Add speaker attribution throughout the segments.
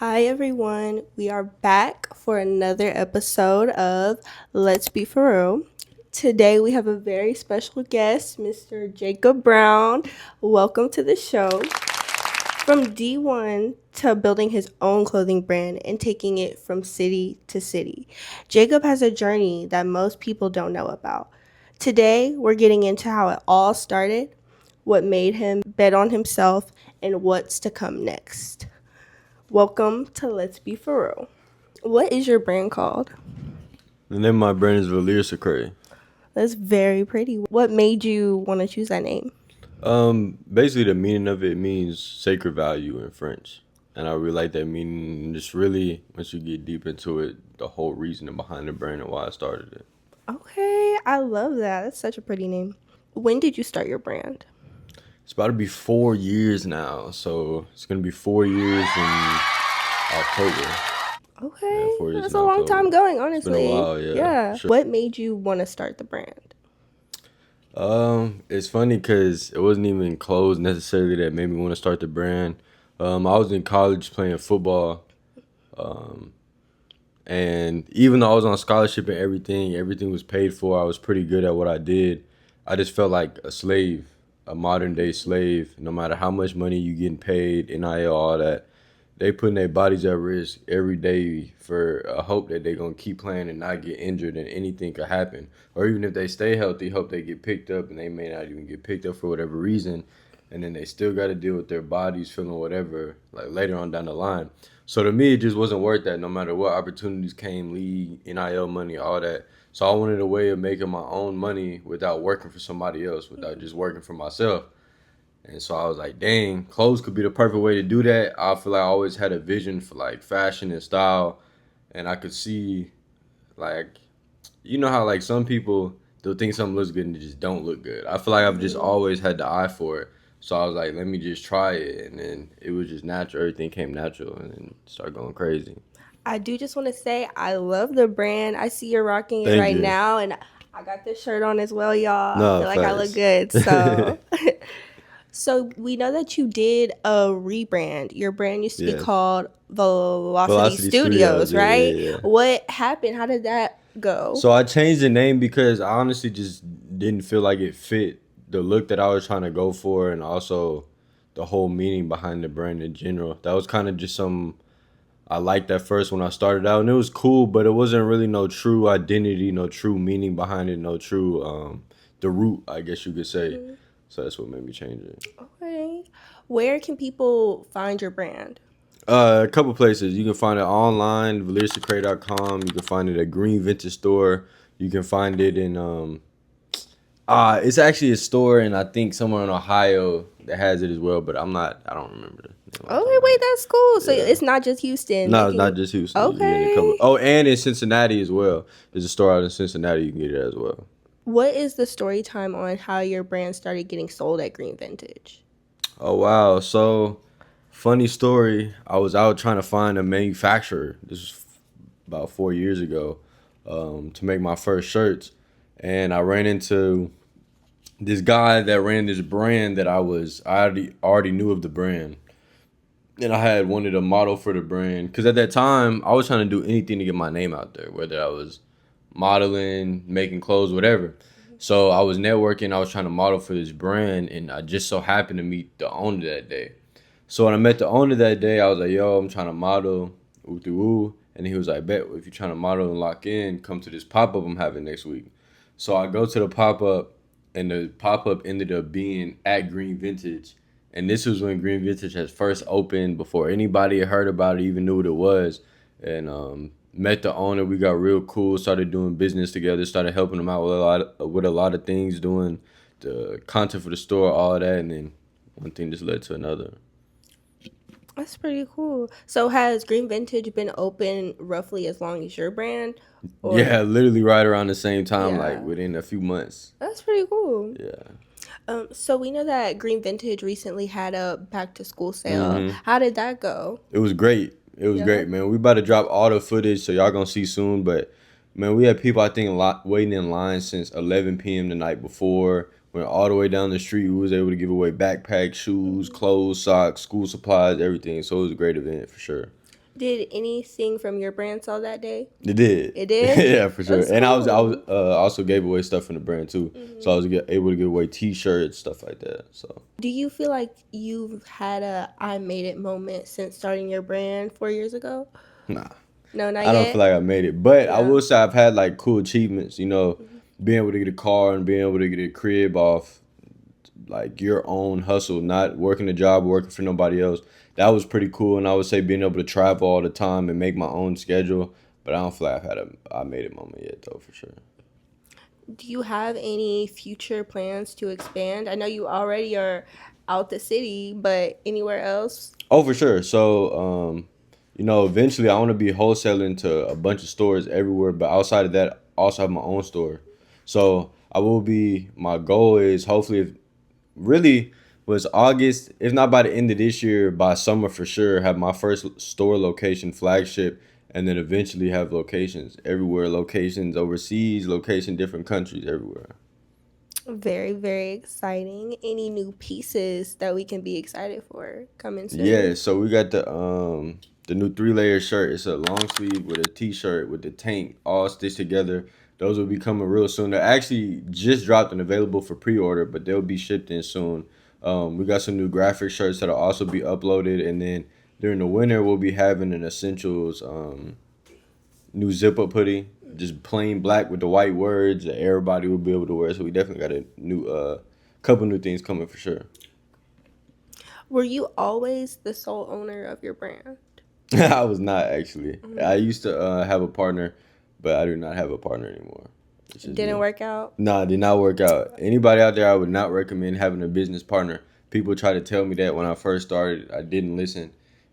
Speaker 1: Hi, everyone. We are back for another episode of Let's Be For Real. Today, we have a very special guest, Mr. Jacob Brown. Welcome to the show. From D1 to building his own clothing brand and taking it from city to city, Jacob has a journey that most people don't know about. Today, we're getting into how it all started, what made him bet on himself, and what's to come next. Welcome to Let's Be For Real. What is your brand called?
Speaker 2: The name of my brand is Valeursacree.
Speaker 1: That's very pretty. What made you want to choose that name?
Speaker 2: Basically the meaning of it means sacred value in French. And I really like that meaning. And just really, once you get deep into it, the whole reasoning behind the brand and why I started it.
Speaker 1: Okay, I love that. That's such a pretty name. When did you start your brand?
Speaker 2: It's about to be 4 years now. So it's going to be 4 years in October. Yeah,
Speaker 1: Okay,
Speaker 2: 4 years
Speaker 1: that's
Speaker 2: in
Speaker 1: a long
Speaker 2: October.
Speaker 1: time going,
Speaker 2: It's been a
Speaker 1: honestly.
Speaker 2: while, yeah.
Speaker 1: Yeah.
Speaker 2: Sure.
Speaker 1: What made you want to start the brand?
Speaker 2: It's funny because it wasn't even clothes necessarily that made me want to start the brand. I was in college playing football. And even though I was on scholarship and everything was paid for. I was pretty good at what I did. I just felt like a slave, a modern day slave. No matter how much money you getting paid, NIL, all that, they putting their bodies at risk every day for a hope that they're gonna keep playing and not get injured and anything could happen. Or even if they stay healthy, hope they get picked up and they may not even get picked up for whatever reason. And then they still got to deal with their bodies feeling whatever like later on down the line. So to me, it just wasn't worth that. No matter what opportunities came, league, NIL money, all that. So I wanted a way of making my own money without working for somebody else, without just working for myself. And so I was like, dang, clothes could be the perfect way to do that. I feel like I always had a vision for like fashion and style, and I could see like, you know how like some people they'll think something looks good and it just don't look good. I feel like I've just always had the eye for it. So I was like, let me just try it, and then it was just natural. Everything came natural, and then started going crazy.
Speaker 1: I do just want to say I love the brand. I see you're rocking it
Speaker 2: Thank
Speaker 1: right
Speaker 2: you.
Speaker 1: now, and I got this shirt on as well, y'all. I
Speaker 2: No,
Speaker 1: feel like I look
Speaker 2: facts.
Speaker 1: good. So we know that you did a rebrand. Your brand used to be
Speaker 2: Yes.
Speaker 1: called Velocity
Speaker 2: Velocity Studios.
Speaker 1: Studios,
Speaker 2: Yeah,
Speaker 1: right?
Speaker 2: yeah, yeah.
Speaker 1: What happened? How did that go?
Speaker 2: So I changed the name because I honestly just didn't feel like it fit the look that I was trying to go for, and also the whole meaning behind the brand in general. That was kind of just some I liked at first when I started out, and it was cool, but it wasn't really no true identity, no true meaning behind it, no true the root, I guess you could say.
Speaker 1: Mhm.
Speaker 2: So that's what made me change it.
Speaker 1: Okay. Where can people find your brand?
Speaker 2: A couple places. You can find it online, Valeursacree.com. You can find it at Green Vintage Store. You can find it in it's actually a store in I think somewhere in Ohio that has it as well, but I don't remember the name off the top
Speaker 1: Okay,
Speaker 2: of my
Speaker 1: wait,
Speaker 2: head.
Speaker 1: that's cool. So
Speaker 2: Yeah.
Speaker 1: it's not just Houston. You
Speaker 2: No, it's not
Speaker 1: can.
Speaker 2: just Houston. You can get it in a couple.
Speaker 1: Okay.
Speaker 2: Oh, and in Cincinnati as well. There's a store out in Cincinnati. You can get it as well.
Speaker 1: What is the story time on how your brand started getting sold at Green Vintage?
Speaker 2: Oh wow! So, funny story. I was out trying to find a manufacturer. This was about 4 years ago, to make my first shirts, and I ran into this guy that ran this brand that I already knew of the brand, and I had wanted a model for the brand because at that time I was trying to do anything to get my name out there, whether I was modeling, making clothes, whatever. So I was networking, I was trying to model for this brand, and I just so happened to meet the owner that day. So when I met the owner that day, I was like, yo, I'm trying to model, ooh through ooh. And he was like, bet, if you're trying to model and lock in, come to this pop-up I'm having next week. So I go to the pop-up, and the pop-up ended up being at Green Vintage. And this was when Green Vintage had first opened, before anybody had heard about it, even knew what it was. And met the owner. We got real cool. Started doing business together. Started helping him out with a lot of things, doing the content for the store, all that. And then one thing just led to another.
Speaker 1: That's pretty cool. So has Green Vintage been open roughly as long as your brand? Or
Speaker 2: Yeah, literally right around the same time, like
Speaker 1: yeah,
Speaker 2: within a few months.
Speaker 1: that's pretty cool.
Speaker 2: Yeah.
Speaker 1: So we know that Green Vintage recently had a back to school sale.
Speaker 2: hmm
Speaker 1: How did that go?
Speaker 2: It was great. It was
Speaker 1: Yeah.
Speaker 2: great, man. We about to drop all the footage, so y'all gonna see soon. But man, we had people I think a lot waiting in line since 11 p.m. the night before. Went all the way down the street. We was able to give away backpacks, shoes, clothes, socks, school supplies, everything. So it was a great event for sure.
Speaker 1: Did anything from your brand sell that day?
Speaker 2: It did.
Speaker 1: It did?
Speaker 2: Yeah, for sure.
Speaker 1: That's
Speaker 2: And I was
Speaker 1: cool.
Speaker 2: also gave away stuff from the brand too. So I was able to give away T-shirts, stuff like that. So
Speaker 1: Do you feel like you've had a I made it moment since starting your brand 4 years ago?
Speaker 2: nah,
Speaker 1: No, not
Speaker 2: I don't feel
Speaker 1: yet.
Speaker 2: like I made it, but I
Speaker 1: Yeah.
Speaker 2: will say I've had like cool achievements. Being able to get a car and being able to get a crib off like your own hustle, not working a job, working for nobody else. That was pretty cool. And I would say being able to travel all the time and make my own schedule. But I don't feel like I've had a I made it moment yet though, for sure.
Speaker 1: Do you have any future plans to expand? I know you already are out the city, but anywhere else?
Speaker 2: Oh, for sure. So, eventually I want to be wholesaling to a bunch of stores everywhere, but outside of that, also have my own store. So I will be. My goal is hopefully, if really was August, if not by the end of this year, by summer for sure, have my first store location flagship, and then eventually have locations everywhere, locations overseas, location different countries everywhere.
Speaker 1: Very, very exciting. Any new pieces that we can be excited for coming
Speaker 2: Yeah,
Speaker 1: soon?
Speaker 2: so we got the new 3 layer shirt. It's a long sleeve with a t-shirt with the tank all stitched together. Those will be coming real soon. They're actually just dropped and available for pre-order, but they'll be shipped in soon. We got some new graphic shirts that'll also be uploaded, and then during the winter we'll be having an essentials new zip up hoodie, just plain black with the white words that everybody will be able to wear. So we definitely got a new couple new things coming for sure.
Speaker 1: Were you always the sole owner of your brand?
Speaker 2: I was not actually. I
Speaker 1: Mm.
Speaker 2: used to have a partner, but I do not have a partner anymore. It's just
Speaker 1: Didn't
Speaker 2: me.
Speaker 1: work out?
Speaker 2: Nah, it did not work out. Anybody out there, I would not recommend having a business partner. People try to tell me that when I first started. I didn't listen,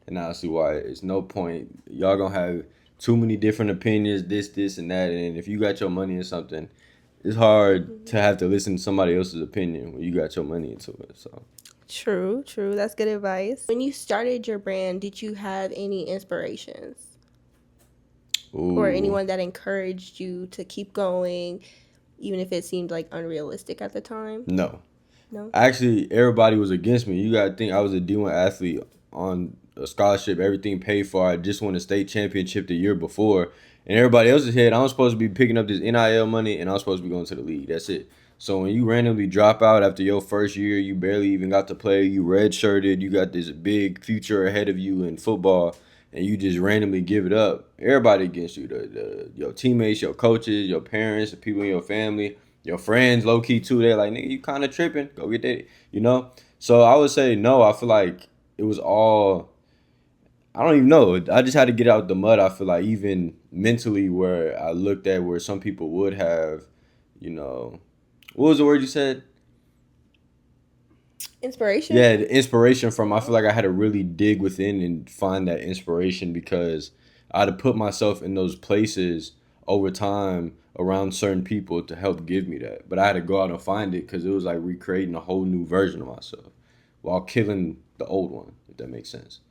Speaker 2: and now I see why. It's no point. Y'all gonna have too many different opinions, this, and that. And if you got your money in something, it's hard to have to listen to somebody else's opinion when you got your money into it. So.
Speaker 1: True, true. That's good advice. When you started your brand, did you have any inspirations or
Speaker 2: Ooh.
Speaker 1: anyone that encouraged you to keep going, even if it seemed like unrealistic at the time?
Speaker 2: No.
Speaker 1: No?
Speaker 2: Actually, everybody was against me. You gotta think I was a D1 athlete on a scholarship, everything paid for. I just won a state championship the year before, and everybody else's head, I'm supposed to be picking up this NIL money, and I'm supposed to be going to the league. That's it. So when you randomly drop out after your first year, you barely even got to play. You redshirted. You got this big future ahead of you in football, and you just randomly give it up. Everybody against you. Your teammates, your coaches, your parents, the people in your family, your friends, low key too. They're like, nigga, you kind of tripping. Go get that, you know. So I would say no. I feel like it was all. I don't even know. I just had to get out the mud. I feel like even mentally, where I looked at where some people would have, you know, what was the word you said?
Speaker 1: Inspiration?
Speaker 2: Yeah, the inspiration from. I feel like I had to really dig within and find that inspiration because I had to put myself in those places over time around certain people to help give me that. But I had to go out and find it because it was like recreating a whole new version of myself while killing the old one, if that makes sense.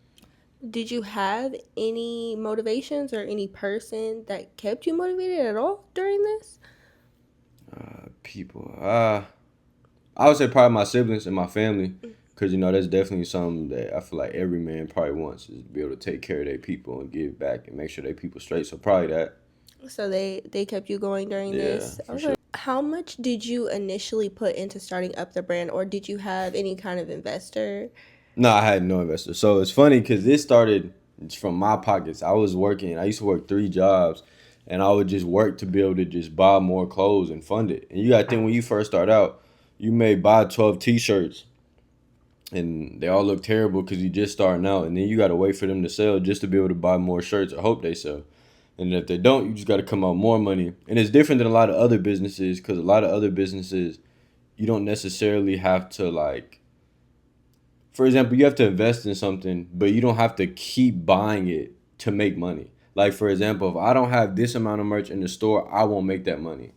Speaker 1: Did you have any motivations or any person that kept you motivated at all during this?
Speaker 2: People. I would say probably my siblings and my family, because that's definitely something that I feel like every man probably wants is to be able to take care of their people and give back and make sure their people straight. So probably that.
Speaker 1: So they kept you going during
Speaker 2: Yeah,
Speaker 1: this.
Speaker 2: for sure.
Speaker 1: Okay. How much did you initially put into starting up the brand, or did you have any kind of investor?
Speaker 2: No, I had no investor. So it's funny because this started from my pockets. I was working. I used to work 3 jobs, and I would just work to be able to just buy more clothes and fund it. And you got to think when you first start out, you may buy 12 T-shirts and they all look terrible because you just starting out, and then you got to wait for them to sell just to be able to buy more shirts or hope they sell. And if they don't, you just got to come out more money. And it's different than a lot of other businesses because a lot of other businesses, you don't necessarily have to like. For example, you have to invest in something, but you don't have to keep buying it to make money. Like for example, if I don't have this amount of merch in the store, I won't make that money.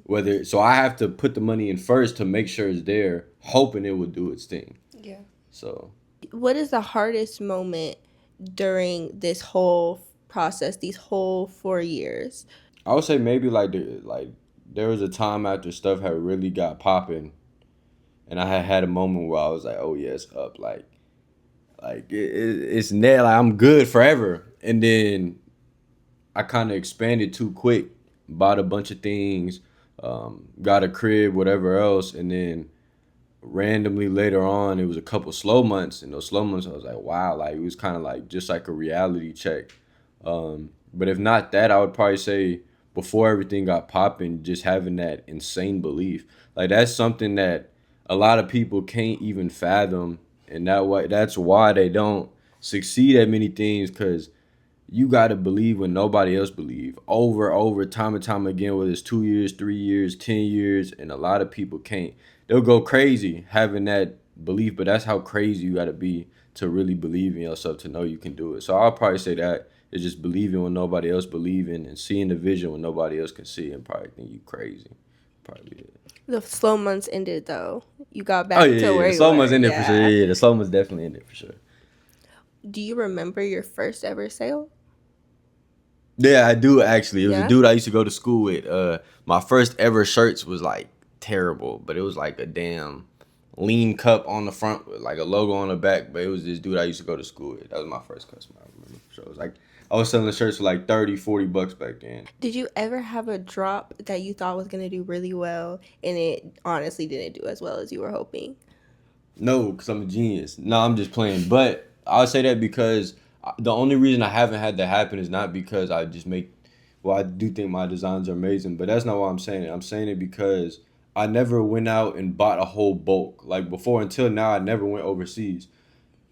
Speaker 2: Whether so, I have to put the money in first to make sure it's there, hoping it will do its thing.
Speaker 1: Yeah.
Speaker 2: So
Speaker 1: What is the hardest moment during this whole process, these whole 4 years?
Speaker 2: I would say maybe like there was a time after stuff had really got popping, and I had a moment where I was like, oh yeah, it's up, it's net, like I'm good forever. And then I kind of expanded too quick, bought a bunch of things, got a crib, whatever else, and then randomly later on, it was a couple slow months, and those slow months, I was like, wow, like it was kind of like just like a reality check. But if not that, I would probably say before everything got popping, just having that insane belief, like that's something that a lot of people can't even fathom, and that's why they don't succeed at many things because you got to believe when nobody else believe over time and time again, whether it's 2 years, 3 years, 10 years, and a lot of people can't. They'll go crazy having that belief, but that's how crazy you got to be to really believe in yourself to know you can do it. So I'll probably say that is just believing when nobody else believing and seeing the vision when nobody else can see and probably think you crazy. Probably it.
Speaker 1: The slow months ended though. You got
Speaker 2: Oh
Speaker 1: back
Speaker 2: yeah,
Speaker 1: to
Speaker 2: yeah,
Speaker 1: where
Speaker 2: the
Speaker 1: you
Speaker 2: slow one's
Speaker 1: were.
Speaker 2: in there for sure.
Speaker 1: Yeah.
Speaker 2: Yeah, the slow one's definitely in there for sure.
Speaker 1: Do you remember your first ever sale?
Speaker 2: Yeah, I do actually. It was a
Speaker 1: Yeah.
Speaker 2: dude I used to go to school with. My first ever shirts was like terrible, but it was like a damn lean cup on the front with like a logo on the back. But it was this dude I used to go to school with. That was my first customer, I remember. So it was like I was selling the shirts for like 30, $40 back then.
Speaker 1: Did you ever have a drop that you thought was gonna do really well and it honestly didn't do as well as you were hoping?
Speaker 2: No, because I'm a genius. No, I'm just playing. But I'll say that because the only reason I haven't had that happen is not because I just make. Well, I do think my designs are amazing, but that's not why I'm saying it. I'm saying it because I never went out and bought a whole bulk. Like before, until now, I never went overseas.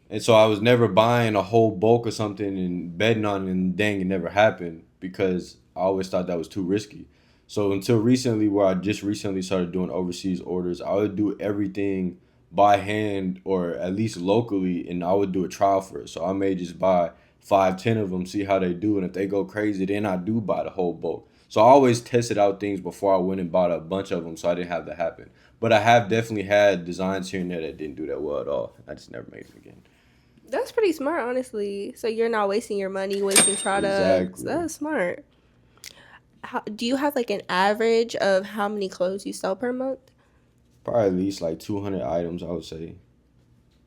Speaker 2: And so I was never buying a whole bulk of something and betting on it, and dang, it never happened because I always thought that was too risky. So until recently, where I just recently started doing overseas orders, I would do everything by hand or at least locally, and I would do a trial for it. So I may just buy 5, 10 of them, see how they do, and if they go crazy, then I do buy the whole bulk. So I always tested out things before I went and bought a bunch of them, so I didn't have that happen. But I have definitely had designs here and there that didn't do that well at all. I just never made them again.
Speaker 1: That's pretty smart, honestly. So you're not wasting your money, wasting products.
Speaker 2: Exactly.
Speaker 1: That's smart. Do you have like an average of how many clothes you sell per month?
Speaker 2: Probably at least like 200 items, I would say.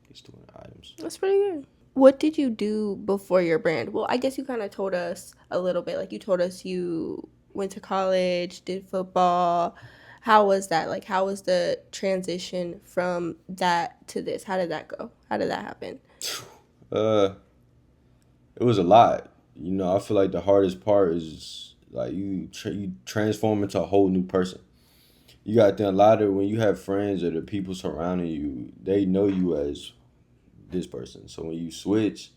Speaker 2: At least 200 items.
Speaker 1: That's pretty good. What did you do before your brand? Well, I guess you kind of told us a little bit. Like you told us you went to college, did football. How was that? Like, how was the transition from that to this? How did that go? How did that happen?
Speaker 2: Uh, it was a lot. I feel like the hardest part is like you transform into a whole new person. You got to think a lot of when you have friends or the people surrounding you, they know you as this person. So when you switch,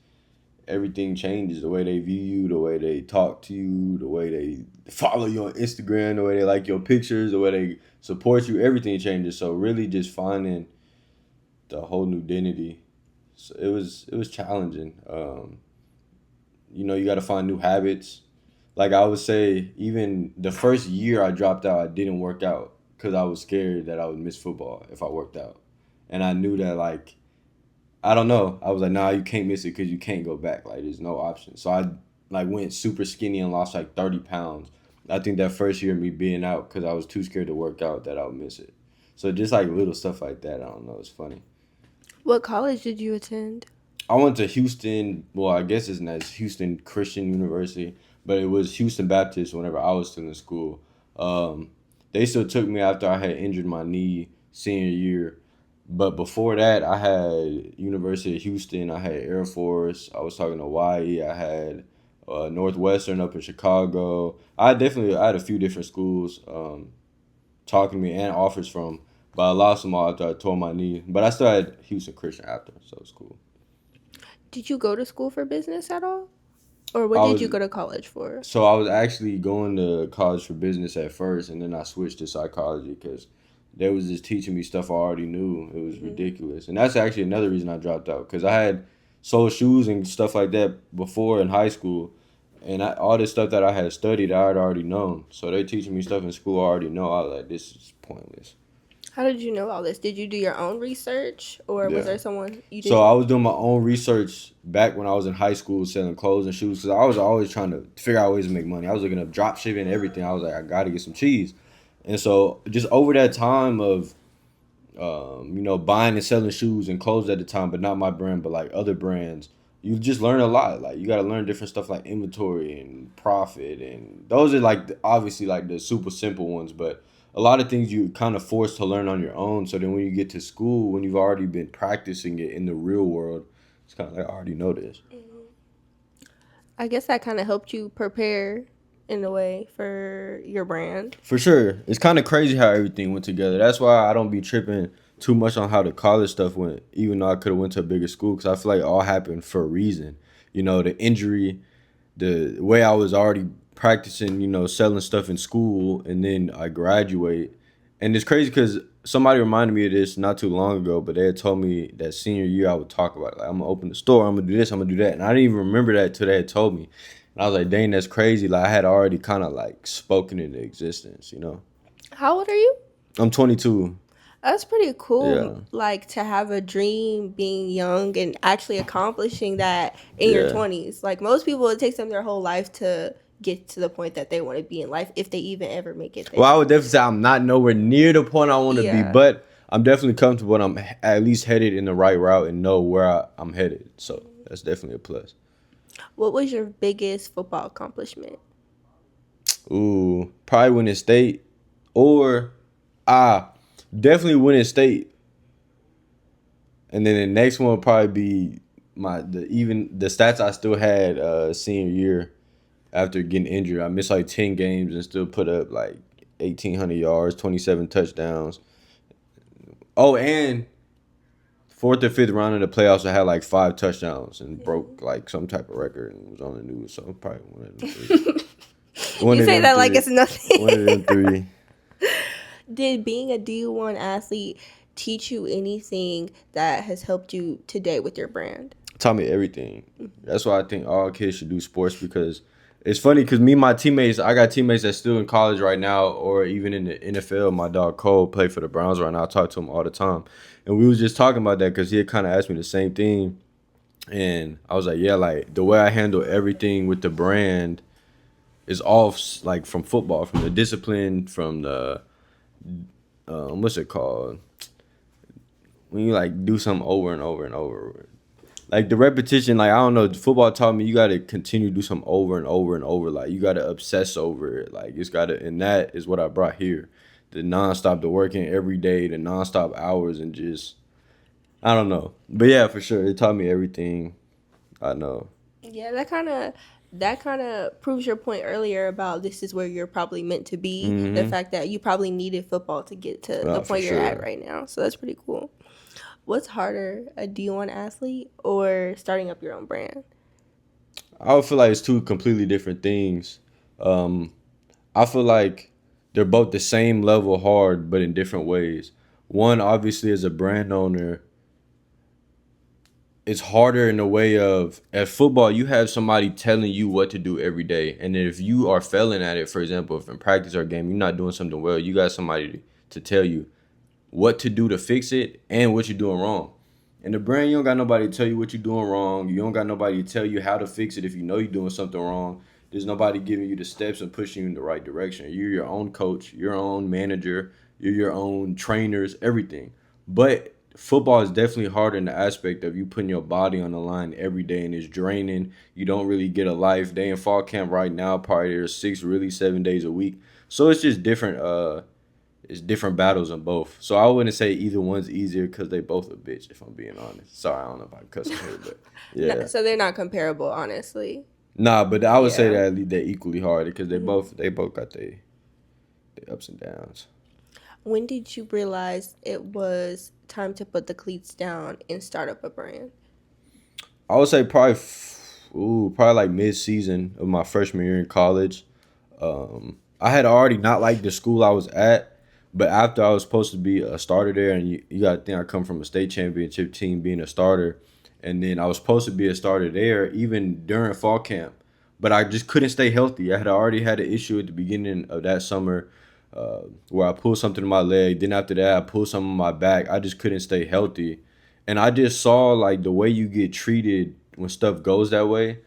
Speaker 2: everything changes. The way they view you, the way they talk to you, the way they follow you on Instagram, the way they like your pictures, the way they support you, everything changes. So really just finding the whole new identity. So it was challenging. You got to find new habits. Like I would say, even the first year I dropped out, I didn't work out because I was scared that I would miss football if I worked out, and I knew that like I don't know. I was like, nah, you can't miss it because you can't go back. Like there's no option. So I like went super skinny and lost like 30 pounds. I think that first year of me being out because I was too scared to work out that I would miss it. So just like little stuff like that, I don't know. It's funny.
Speaker 1: What college did you attend?
Speaker 2: I went to Houston. Well, I guess it's not Houston Christian University, but it was Houston Baptist. Whenever I was still in school, um, they still took me after I had injured my knee senior year. But before that, I had University of Houston. I had Air Force. I was talking to Hawaii. I had Northwestern up in Chicago. I had a few different schools talking to me and offers from, but I lost them all after I tore my knee. But I still had Houston Christian after, so it's cool.
Speaker 1: Did you go to school for business at all? Or what
Speaker 2: I
Speaker 1: did
Speaker 2: was
Speaker 1: you go to college for?
Speaker 2: So I was actually going to college for business at first, and then I switched to psychology because they was just teaching me stuff I already knew. It was ridiculous, and that's actually another reason I dropped out because I had sold shoes and stuff like that before in high school, and all this stuff that I had studied, I had already known. So they teaching me stuff in school I already know. I was like, this is pointless.
Speaker 1: How did you know all this? Did you do your own research or was
Speaker 2: Yeah.
Speaker 1: there someone you
Speaker 2: So
Speaker 1: did?
Speaker 2: I was doing my own research back when I was in high school selling clothes and shoes because I was always trying to figure out ways to make money. I was looking up drop shipping and everything. I was like, I got to get some cheese. And so just over that time of, buying and selling shoes and clothes at the time, but not my brand, but like other brands, you just learn a lot. Like you got to learn different stuff like inventory and profit, and those are like obviously like the super simple ones. But a lot of things you kind of forced to learn on your own. So then when you get to school, when you've already been practicing it in the real world, it's kind of like I already know this.
Speaker 1: I guess that kind of helped you prepare in a way for your brand.
Speaker 2: For sure. It's kind of crazy how everything went together. That's why I don't be tripping too much on how the college stuff went, even though I could have went to a bigger school, because I feel like it all happened for a reason. You know, the injury, the way I was already practicing, you know, selling stuff in school, and then I graduate. And it's crazy because somebody reminded me of this not too long ago, but they had told me that senior year I would talk about it. Like, I'm going to open the store, I'm going to do this, I'm going to do that. And I didn't even remember that till they had told me. And I was like, dang, that's crazy. Like, I had already kind of like spoken into existence, you know?
Speaker 1: How old are you?
Speaker 2: I'm 22.
Speaker 1: That's pretty cool.
Speaker 2: Yeah.
Speaker 1: Like to have a dream being young and actually accomplishing that in your
Speaker 2: Yeah.
Speaker 1: 20s. Like most people, it takes them their whole life to get to the point that they want to be in life if they even ever make it
Speaker 2: Well,
Speaker 1: there.
Speaker 2: I would definitely say I'm not nowhere near the point I want to be,
Speaker 1: Yeah.
Speaker 2: but I'm definitely comfortable and I'm at least headed in the right route and know where I'm headed. So that's definitely a plus.
Speaker 1: What was your biggest football accomplishment?
Speaker 2: Ooh, probably winning state, or ah, definitely winning state, and then the next one would probably be even the stats I still had senior year after getting injured. I missed like 10 games and still put up like 1,800 yards, 27 touchdowns. Oh, and fourth or fifth round of the playoffs, I had like 5 touchdowns and broke like some type of record and was on the news. So probably one of them three. One
Speaker 1: You
Speaker 2: of
Speaker 1: say
Speaker 2: them
Speaker 1: that like
Speaker 2: three.
Speaker 1: it's
Speaker 2: One of them
Speaker 1: nothing.
Speaker 2: three.
Speaker 1: Did being a D1 athlete teach you anything that has helped you today with your brand?
Speaker 2: Taught me everything. That's why I think all kids should do sports, because it's funny because me and my teammates, I got teammates that's still in college right now or even in the NFL. My dog Cole play for the Browns right now. I talk to him all the time. And we was just talking about that because he had kind of asked me the same thing. And I was like, yeah, like the way I handle everything with the brand is all like from football, from the discipline, from the, what's it called? When you like do something over and over and over. Like the repetition, like I don't know, football taught me you gotta continue to do something over and over and over. Like you gotta obsess over it. Like it's gotta, and that is what I brought here. The nonstop, the working every day, the nonstop hours, and just I don't know. But yeah, for sure, it taught me everything I know.
Speaker 1: Yeah, that kind of proves your point earlier about this is where you're probably meant to be. The
Speaker 2: Mm-hmm.
Speaker 1: fact that you probably needed football to get to the
Speaker 2: For
Speaker 1: point you're at
Speaker 2: sure.
Speaker 1: right now. So that's pretty cool. What's harder, a D1 athlete or starting up your own brand?
Speaker 2: I would feel like it's two completely different things. Um, I feel like they're both the same level hard, but in different ways. One, obviously, as a brand owner, it's harder in the way of at football you have somebody telling you what to do every day, and if you are failing at it, for example, if in practice or game you're not doing something well, you got somebody to tell you what to do to fix it and what you're doing wrong. In the brand, you don't got nobody to tell you what you're doing wrong. You don't got nobody to tell you how to fix it if you know you're doing something wrong. There's nobody giving you the steps and pushing you in the right direction. You're your own coach, your own manager, you're your own trainers, everything. But football is definitely harder in the aspect of you putting your body on the line every day, and it's draining. You don't really get a life. They in fall camp right now, probably there's 6, really 7 days a week. So it's just different. It's different battles in both. So I wouldn't say either one's easier because they both a bitch, if I'm being honest. Sorry, I don't know if I cuss on here, but
Speaker 1: No,
Speaker 2: yeah.
Speaker 1: so they're not comparable, honestly.
Speaker 2: Nah, but I would say
Speaker 1: Yeah.
Speaker 2: that they're equally hard because they both got their ups and downs.
Speaker 1: When did you realize it was time to put the cleats down and start up a brand?
Speaker 2: I would say probably like mid season of my freshman year in college. I had already not liked the school I was at, but after I was supposed to be a starter there, and you got to think I come from a state championship team being a starter, and then I was supposed to be a starter there even during fall camp, but I just couldn't stay healthy. I had already had an issue at the beginning of that summer where I pulled something in my leg. Then after that, I pulled something in my back. I just couldn't stay healthy, and I just saw like the way you get treated when stuff goes that way,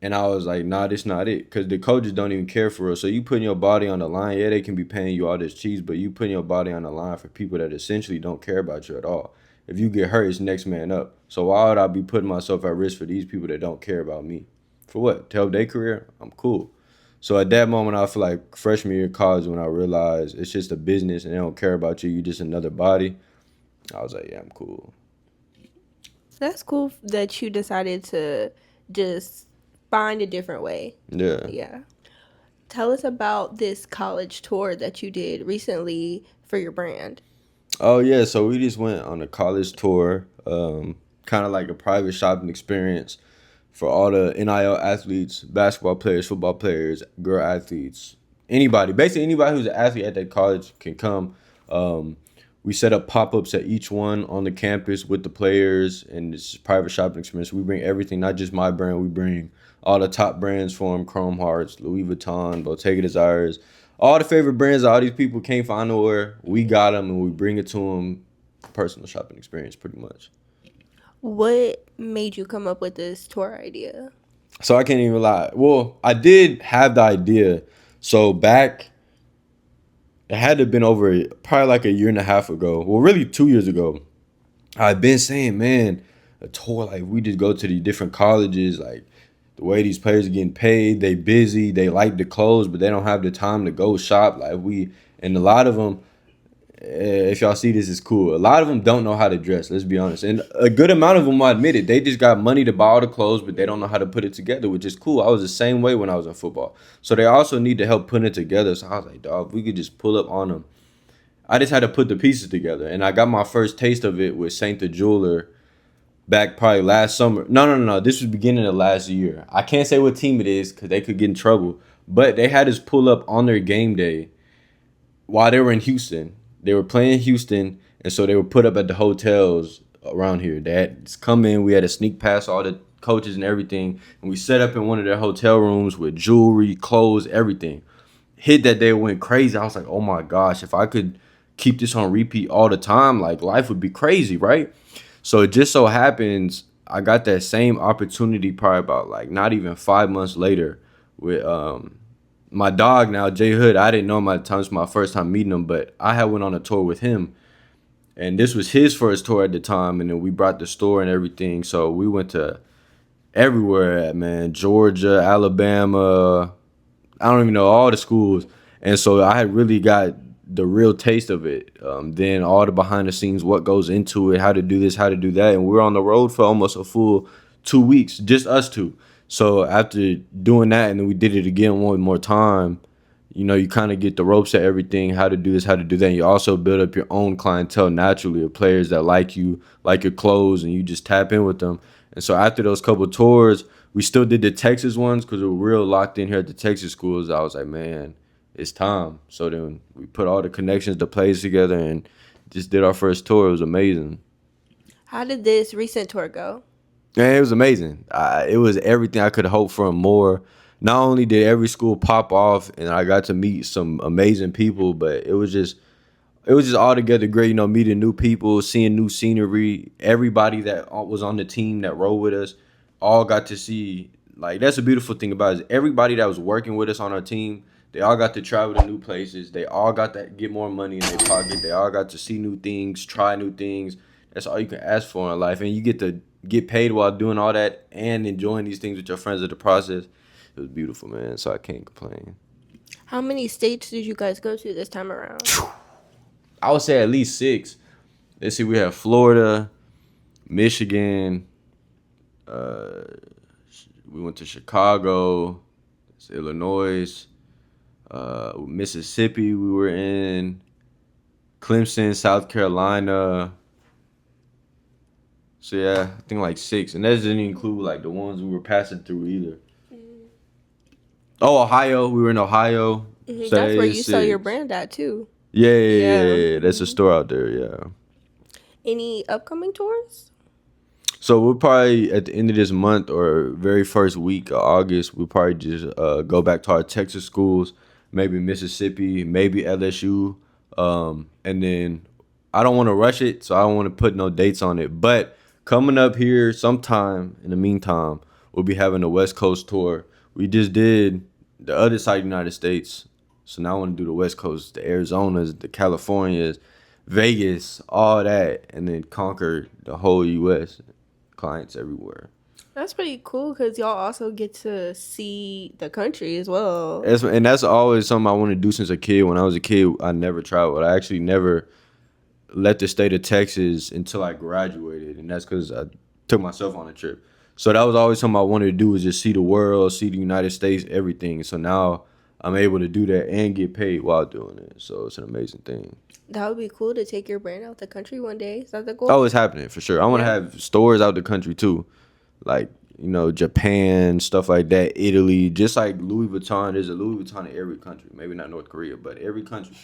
Speaker 2: and I was like, nah, this not it. Because the coaches don't even care for us. So you putting your body on the line. Yeah, they can be paying you all this cheese, but you putting your body on the line for people that essentially don't care about you at all. If you get hurt, it's next man up. So why would I be putting myself at risk for these people that don't care about me? For what? To help their career? I'm cool. So at that moment, I feel like freshman year of college when I realized it's just a business and they don't care about you. You just another body. I was like, yeah, I'm cool.
Speaker 1: That's cool that you decided to just find a different way.
Speaker 2: Yeah.
Speaker 1: Yeah. Tell us about this college tour that you did recently for your brand.
Speaker 2: Oh yeah. So we just went on a college tour, kind of like a private shopping experience for all the NIL athletes, basketball players, football players, girl athletes, anybody. Basically, anybody who's an athlete at that college can come. Um, we set up pop ups at each one on the campus with the players, and this is private shopping experience. We bring everything, not just my brand. We bring all the top brands for them: Chrome Hearts, Louis Vuitton, Bottega Desires, all the favorite brands. All these people can't find nowhere. We got them, and we bring it to them. Personal shopping experience, pretty much.
Speaker 1: What made you come up with this tour idea?
Speaker 2: So I can't even lie. Well, I did have the idea. So back, it had to have been over probably like a year and a half ago. Well, really 2 years ago. I've been saying, man, a tour like we just go to these different colleges, like the way these players are getting paid, they busy, they like the clothes, but they don't have the time to go shop. Like we, and a lot of them, if y'all see this, is cool. A lot of them don't know how to dress. Let's be honest, and a good amount of them, I admit it, they just got money to buy all the clothes, but they don't know how to put it together, which is cool. I was the same way when I was in football, so they also need to help putting it together. So I was like, dog, if we could just pull up on them. I just had to put the pieces together, and I got my first taste of it with Saint the Jeweler back probably last summer. No. This was beginning of last year. I can't say what team it is because they could get in trouble, but they had us pull up on their game day while they were in Houston. They were playing Houston, and so they were put up at the hotels around here. They had to come in. We had to sneak past all the coaches and everything, and we set up in one of their hotel rooms with jewelry, clothes, everything. Hit that day went crazy. I was like, oh my gosh, if I could keep this on repeat all the time, like life would be crazy, right? So it just so happens I got that same opportunity probably about like not even 5 months later with my dog now, Jay Hood. I didn't know him at the time. It was my first time meeting him, but I had went on a tour with him. And this was his first tour at the time. And then we brought the store and everything. So we went to everywhere at, man, Georgia, Alabama. I don't even know all the schools. And so I had really got the real taste of it. Then all the behind the scenes, what goes into it, how to do this, how to do that. And we were on the road for almost a full 2 weeks, just us two. So after doing that, and then we did it again one more time, you kind of get the ropes at everything, how to do this, how to do that. And you also build up your own clientele naturally of players that like you, like your clothes, and you just tap in with them. And so after those couple tours, we still did the Texas ones because we were real locked in here at the Texas schools. I was like, man, it's time. So then we put all the connections, the plays together, and just did our first tour. It was amazing.
Speaker 1: How did this recent tour go?
Speaker 2: Man, it was amazing. It was everything I could hope for and more. Not only did every school pop off, and I got to meet some amazing people, but it was just all together great. Meeting new people, seeing new scenery. Everybody that was on the team that rode with us, all got to see. Like that's a beautiful thing about it. Is everybody that was working with us on our team, they all got to travel to new places. They all got to get more money in their pocket. They all got to see new things, try new things. That's all you can ask for in life, and you get to get paid while doing all that and enjoying these things with your friends at the process. It was beautiful, man. So I can't complain.
Speaker 1: How many states did you guys go to this time around?
Speaker 2: I would say at least six. Let's see, we have Florida, Michigan. Uh, we went to Chicago, Illinois, Mississippi. We were in Clemson, South Carolina. So yeah, I think like six, and that doesn't include like the ones we were passing through either. Oh, Ohio. We were in Ohio. So that
Speaker 1: That's where you
Speaker 2: is
Speaker 1: sell your
Speaker 2: six.
Speaker 1: brand at too. Yeah.
Speaker 2: Yeah. That's a store out there. Yeah.
Speaker 1: Any upcoming tours?
Speaker 2: So we'll probably at the end of this month or very first week of August, we'll probably just go back to our Texas schools, maybe Mississippi, maybe LSU, and then I don't want to rush it, so I don't want to put no dates on it. But coming up here sometime in the meantime, we'll be having a West Coast tour. We just did the other side of the United States, so now I want to do the West Coast, the Arizonas, the Californias, Vegas, all that, and then conquer the whole U.S. Clients everywhere.
Speaker 1: That's pretty cool because y'all also get to see the country as well.
Speaker 2: That's always something I want to do since a kid. When I was a kid, I never traveled. I actually never left the state of Texas until I graduated, and that's because I took myself on a trip. So that was always something I wanted to do, was just see the world, see the United States, everything. So now I'm able to do that and get paid while doing it. So it's an amazing thing.
Speaker 1: That would be cool to take your brand out the country one day. Is that the
Speaker 2: Oh,
Speaker 1: goal?
Speaker 2: it's happening for sure. I want to
Speaker 1: Yeah.
Speaker 2: have stores out the country too, like Japan, stuff like that, Italy, just like Louis Vuitton. There's a Louis Vuitton in every country. Maybe not North Korea, but every country.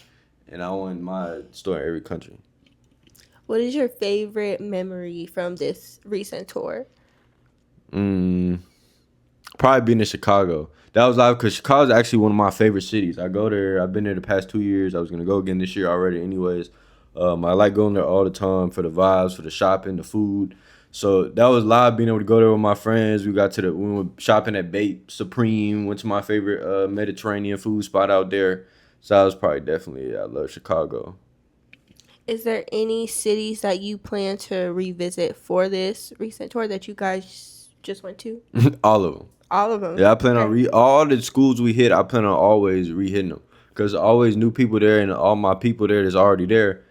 Speaker 2: And I want my store in every country.
Speaker 1: What is your favorite memory from this recent tour?
Speaker 2: Mm, Probably being in Chicago. That was live because Chicago is actually one of my favorite cities. I go there. I've been there the past 2 years. I was gonna go again this year already. Anyways, I like going there all the time for the vibes, for the shopping, the food. So that was live being able to go there with my friends. We went shopping at Bait Supreme. Went to my favorite Mediterranean food spot out there. So that was probably definitely, I love Chicago.
Speaker 1: Is there any cities that you plan to revisit for this recent tour that you guys just went to?
Speaker 2: All of them.
Speaker 1: All of them.
Speaker 2: Yeah, I plan on
Speaker 1: Okay.
Speaker 2: all the schools we hit. I plan on always re-hitting them because always new people there, and all my people there that's already there.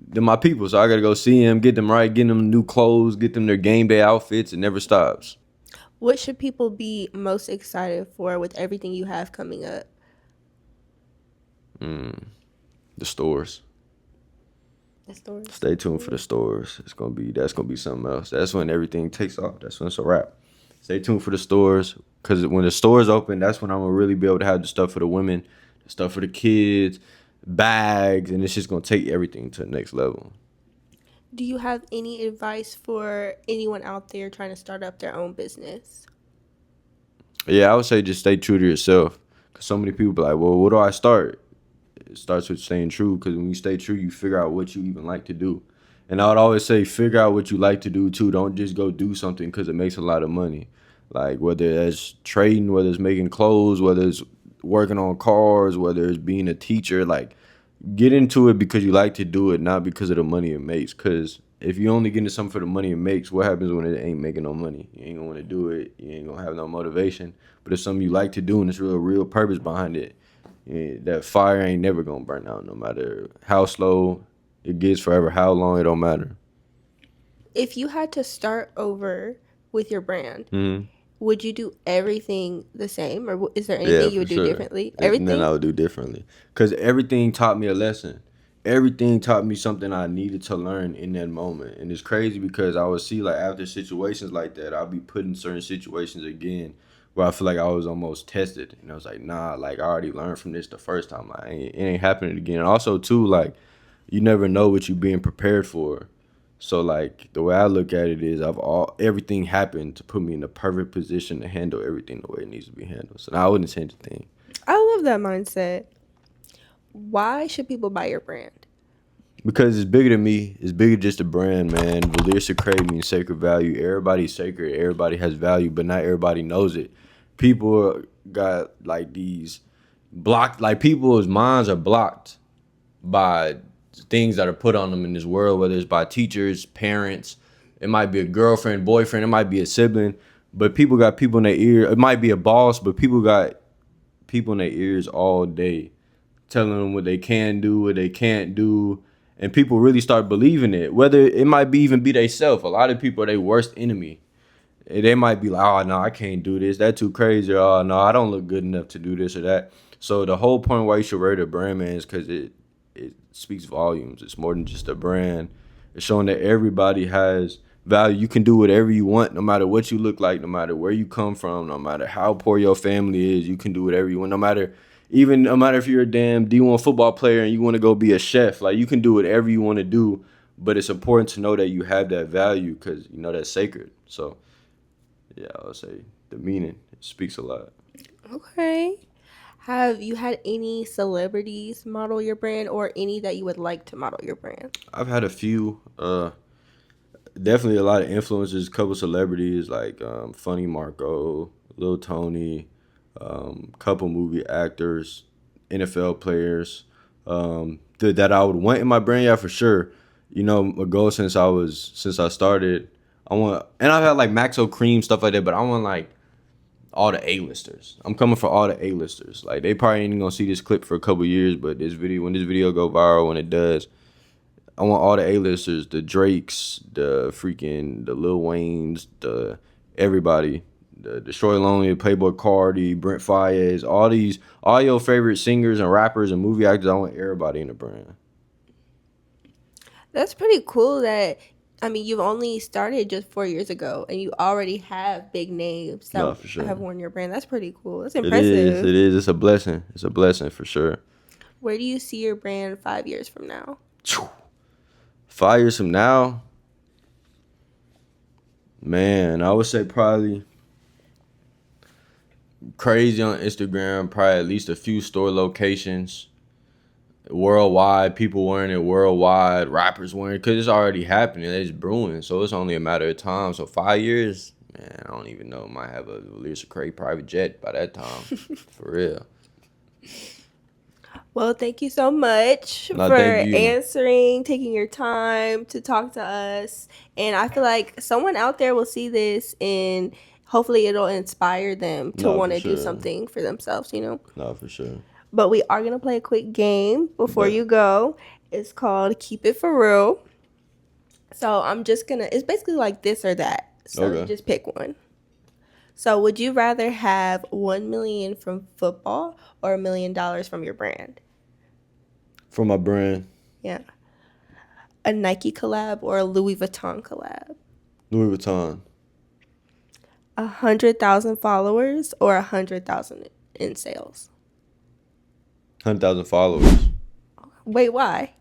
Speaker 2: They're my people, so I gotta go see them, get them right, get them new clothes, get them their game day outfits. It never stops.
Speaker 1: What should people be most excited for with everything you have coming up?
Speaker 2: Mm, the stores.
Speaker 1: The stores.
Speaker 2: Stay tuned for the stores. That's gonna be something else. That's when everything takes off. That's when it's a wrap. Stay tuned for the stores because when the stores open, that's when I'm gonna really be able to have the stuff for the women, the stuff for the kids, bags, and it's just gonna take everything to the next level.
Speaker 1: Do you have any advice for anyone out there trying to start up their own business?
Speaker 2: Yeah, I would say just stay true to yourself. Cause so many people be like, well, what do I start? It starts with staying true. Cause when you stay true, you figure out what you even like to do. And I would always say, figure out what you like to do too. Don't just go do something because it makes a lot of money. Like whether it's trading, whether it's making clothes, whether it's working on cars, whether it's being a teacher. Like get into it because you like to do it, not because of the money it makes. Because if you only get into something for the money it makes, what happens when it ain't making no money? You ain't gonna want to do it. You ain't gonna have no motivation. But it's something you like to do and it's real purpose behind it. Yeah, that fire ain't never gonna burn out, no matter how slow it gets, forever, how long, it don't matter.
Speaker 1: If you had to start over with your brand,
Speaker 2: Hmm.
Speaker 1: would you do everything the same or is there
Speaker 2: Yeah,
Speaker 1: anything you
Speaker 2: for
Speaker 1: would do
Speaker 2: sure.
Speaker 1: differently?
Speaker 2: There's nothing
Speaker 1: Everything?
Speaker 2: I would do differently. Because everything taught me a lesson. Everything taught me something I needed to learn in that moment. And it's crazy because I would see, like, after situations like that, I'll be put in certain situations again where I feel like I was almost tested. And I was like, nah, like, I already learned from this the first time. Like, it ain't happening again. And also, too, like, you never know what you're being prepared for. So like the way I look at it is everything happened to put me in the perfect position to handle everything the way it needs to be handled. So now I wouldn't change a thing.
Speaker 1: I love that mindset. Why should people buy your brand?
Speaker 2: Because it's bigger than me. It's bigger than just a brand, man. Valeursacree means sacred value. Everybody's sacred. Everybody has value, but not everybody knows it. People got like these blocked, like people's minds are blocked by things that are put on them in this world, whether it's by teachers, parents, it might be a girlfriend, boyfriend, it might be a sibling, but people got people in their ear. It might be a boss, but people got people in their ears all day telling them what they can do, what they can't do, and people really start believing it. Whether it might be even be they self. A lot of people are their worst enemy. They might be like, oh no, I can't do this. That's too crazy. Oh no, I don't look good enough to do this or that. So the whole point why you should rate a brand, man, is because it speaks volumes. It's more than just a brand. It's showing that everybody has value. You can do whatever you want, no matter what you look like, no matter where you come from, no matter how poor your family is. You can do whatever you want, no matter if you're a damn D1 football player and you want to go be a chef. Like you can do whatever you want to do, but it's important to know that you have that value because you know that's sacred. So yeah, I would say the meaning speaks a lot.
Speaker 1: Okay. Have you had any celebrities model your brand or any that you would like to model your brand?
Speaker 2: I've had a few, definitely a lot of influencers, a couple celebrities like Funny Marco, Lil Tony, couple movie actors, NFL players. that I would want in my brand, yeah, for sure. You know, a goal since I started. I want, and I've had like Maxo Cream stuff like that, but I want like all the A-listers. I'm coming for all the A-listers. Like they probably ain't gonna see this clip for a couple years, but when this video go viral, when it does, I want all the A-listers, the Drakes, the Lil Waynes, the everybody, the Short Lonely, Playboy Cardi, Brent Fayez, all your favorite singers and rappers and movie actors. I want everybody in the brand.
Speaker 1: That's pretty cool that I mean you've only started just 4 years ago and you already have big names that
Speaker 2: No, for sure.
Speaker 1: have worn your brand. That's pretty cool. That's
Speaker 2: It is.
Speaker 1: impressive.
Speaker 2: It is. It's a blessing. It's a blessing for sure.
Speaker 1: Where do you see your brand 5 years from now?
Speaker 2: 5 years from now, man, I would say probably crazy on Instagram. Probably at least a few store locations worldwide. People wearing it worldwide. Rappers wearing it because it's already happening. It's brewing, so it's only a matter of time. So 5 years, man, I don't even know. Might have a Valeursacree private jet by that time, for real.
Speaker 1: Well, thank you so much
Speaker 2: No,
Speaker 1: for
Speaker 2: thank you.
Speaker 1: answering, taking your time to talk to us. And I feel like someone out there will see this and hopefully it'll inspire them to
Speaker 2: No,
Speaker 1: want
Speaker 2: for
Speaker 1: to do
Speaker 2: sure.
Speaker 1: something for themselves, you know?
Speaker 2: No, for sure.
Speaker 1: But we are going to play a quick game before
Speaker 2: But
Speaker 1: you go. It's called Keep It For Real. So I'm just going to, it's basically like this or that. So you
Speaker 2: okay.
Speaker 1: just pick one. So would you rather have 1 million from football or $1 million from your brand?
Speaker 2: For my brand,
Speaker 1: Yeah. A Nike collab or a Louis Vuitton collab?
Speaker 2: Louis Vuitton,
Speaker 1: 100,000 followers or 100,000 in sales?
Speaker 2: 100,000 followers.
Speaker 1: Wait, why?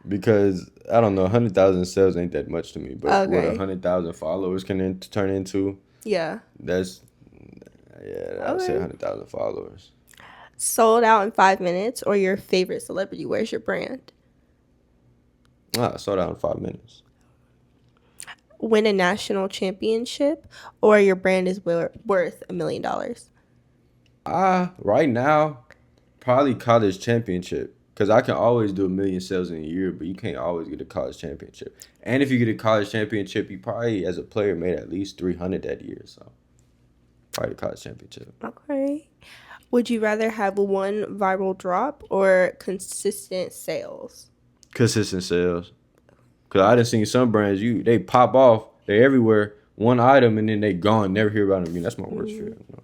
Speaker 2: Because I don't know, 100,000 sales ain't that much to me. But what
Speaker 1: Okay.
Speaker 2: 100,000 followers turn into,
Speaker 1: Yeah.
Speaker 2: that's yeah, I would say
Speaker 1: Okay.
Speaker 2: 100,000 followers.
Speaker 1: Sold out in 5 minutes or your favorite celebrity wears your brand?
Speaker 2: I sold out in 5 minutes.
Speaker 1: Win a national championship or your brand is worth $1 million?
Speaker 2: Right now, probably college championship. Because I can always do 1 million sales in a year, but you can't always get a college championship. And if you get a college championship, you probably, as a player, made at least 300 that year. So, probably the college championship.
Speaker 1: Okay. Would you rather have one viral drop or consistent sales?
Speaker 2: Consistent sales. Because I done seen some brands, they pop off, they everywhere, one item, and then they gone, never hear about them again. That's my worst fear. You know?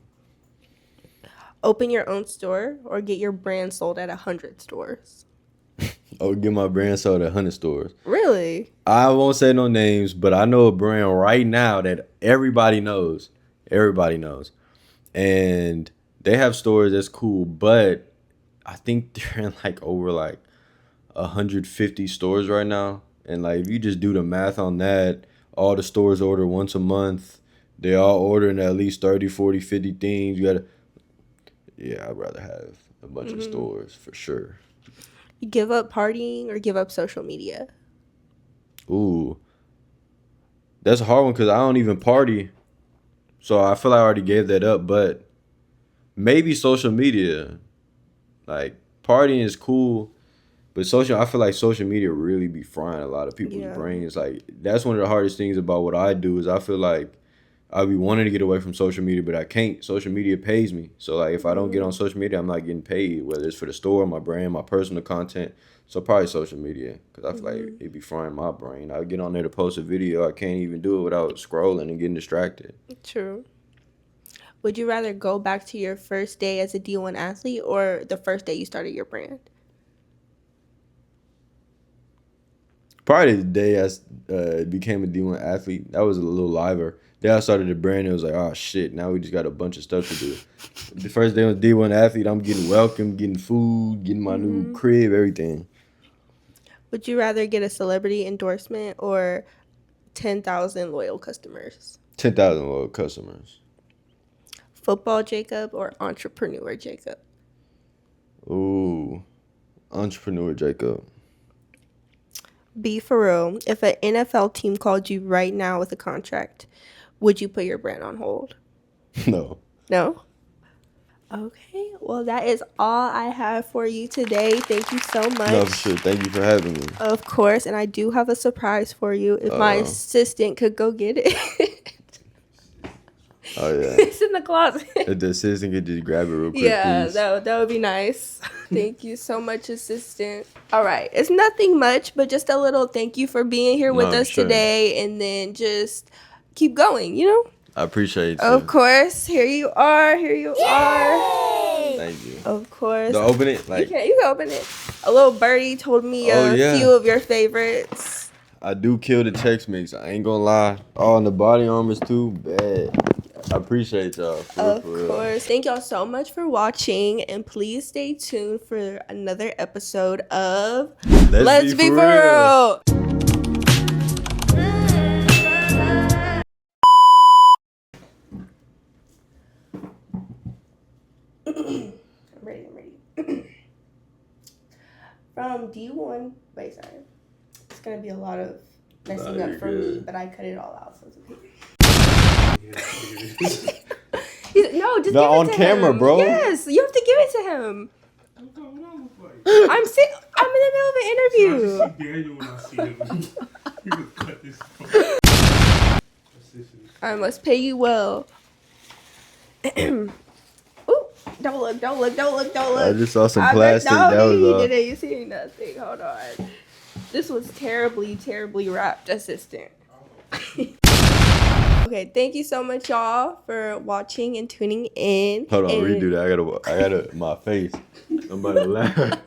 Speaker 1: Open your own store or get your brand sold at 100 stores?
Speaker 2: Oh, get my brand sold at 100 stores.
Speaker 1: Really?
Speaker 2: I won't say no names, but I know a brand right now that everybody knows. Everybody knows. And they have stores that's cool, but I think they're in like over like 150 stores right now. And like if you just do the math on that, all the stores order once a month. They all ordering at least 30, 40, 50 things. You gotta, yeah, I'd rather have a bunch of stores for sure.
Speaker 1: You give up partying or give up social media?
Speaker 2: Ooh, that's a hard one because I don't even party. So I feel like I already gave that up, but maybe social media. Like partying is cool, but I feel like social media really be frying a lot of people's
Speaker 1: Yeah.
Speaker 2: brains. Like that's one of the hardest things about what I do is I feel like I be wanting to get away from social media, but I can't. Social media pays me, so like if I don't get on social media, I'm not getting paid. Whether it's for the store, my brand, my personal content. So probably social media because I feel like it be frying my brain. I get on there to post a video, I can't even do it without scrolling and getting distracted.
Speaker 1: True. Would you rather go back to your first day as a D1 athlete or the first day you started your brand?
Speaker 2: Probably the day I became a D1 athlete, that was a little liver. Then I started the brand, it was like, oh shit, now we just got a bunch of stuff to do. The first day I was D1 athlete, I'm getting welcome, getting food, getting my new crib, everything.
Speaker 1: Would you rather get a celebrity endorsement or 10,000 loyal customers?
Speaker 2: 10,000 loyal customers.
Speaker 1: Football Jacob or entrepreneur Jacob?
Speaker 2: Ooh, entrepreneur Jacob.
Speaker 1: Be for real. If an NFL team called you right now with a contract, would you put your brand on hold?
Speaker 2: No.
Speaker 1: No? Okay, well, that is all I have for you today. Thank you so much.
Speaker 2: No, for sure. Thank you for having me.
Speaker 1: Of course, and I do have a surprise for you if my assistant could go get it.
Speaker 2: Oh, yeah.
Speaker 1: It's in the closet.
Speaker 2: If the assistant could just grab it real quick,
Speaker 1: Yeah,
Speaker 2: please.
Speaker 1: that would be nice. Thank you so much, assistant. All right, it's nothing much, but just a little thank you for being here with
Speaker 2: No, for
Speaker 1: us
Speaker 2: sure.
Speaker 1: today, and then just keep going, you know?
Speaker 2: I appreciate you.
Speaker 1: Of course, here you are. Here you are.
Speaker 2: Thank you.
Speaker 1: Of course.
Speaker 2: To open it?
Speaker 1: You can open it. A little birdie told me
Speaker 2: Oh,
Speaker 1: a
Speaker 2: yeah.
Speaker 1: few of your favorites.
Speaker 2: I do kill the Chex Mix. I ain't gonna lie. Oh, and the body armor's too bad. I appreciate y'all.
Speaker 1: Of course. Thank y'all so much for watching, and please stay tuned for another episode of Let's Be For Real. I'm ready. From D1, wait, sorry. It's gonna be a lot of messing up for me, but I cut it all out, so it's okay. No, just give it
Speaker 2: on
Speaker 1: to
Speaker 2: camera,
Speaker 1: him.
Speaker 2: bro.
Speaker 1: Yes, you have to give it to him. I'm in the middle of an interview. I must pay you well. Ooh, don't look.
Speaker 2: I just saw some plastic. That was
Speaker 1: you
Speaker 2: all.
Speaker 1: didn't. You see nothing. Hold on. This was terribly wrapped, assistant. Okay, thank you so much, y'all, for watching and tuning in.
Speaker 2: Hold on, redo that. I gotta my face. I'm about to laugh.